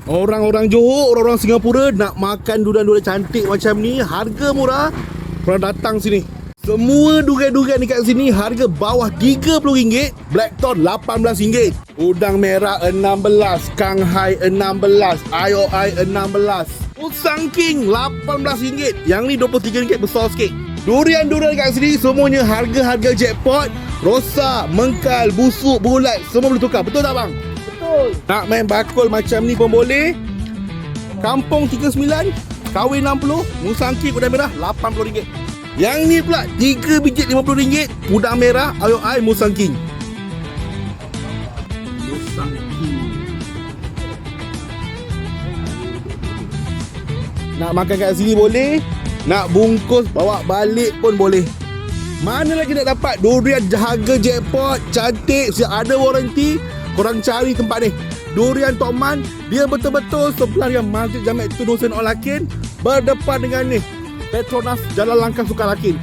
Orang-orang Johor, orang-orang Singapura nak makan durian-durian cantik macam ni, harga murah, korang datang sini. Semua durian-durian dekat sini harga bawah RM30, Blackthorn RM18, udang merah RM16, Shanghai RM16, IOI RM16, Musang King RM18. Yang ni RM23 besar sikit. Durian-durian dekat sini semuanya harga-harga jackpot. Rosak, mengkal, busuk, berulat, semua boleh tukar. Betul tak bang? Betul. Nak main bakul macam ni pun boleh. Kampung 39, kahwin 60, Musang King udang merah RM80. Yang ni pula 3 biji RM50, udang merah IOI Musang King. Musang King. Nak makan kat sini boleh, nak bungkus bawa balik pun boleh. Mana lagi nak dapat durian harga jackpot, cantik, siap ada warranty. Korang cari tempat ni. Durian Tok Man, dia betul-betul sebelah dengan Masjid Jamek Tun Hussein Ol Hakim, berdepan dengan ni Petronas Jalan Langkah Sukar Hakim.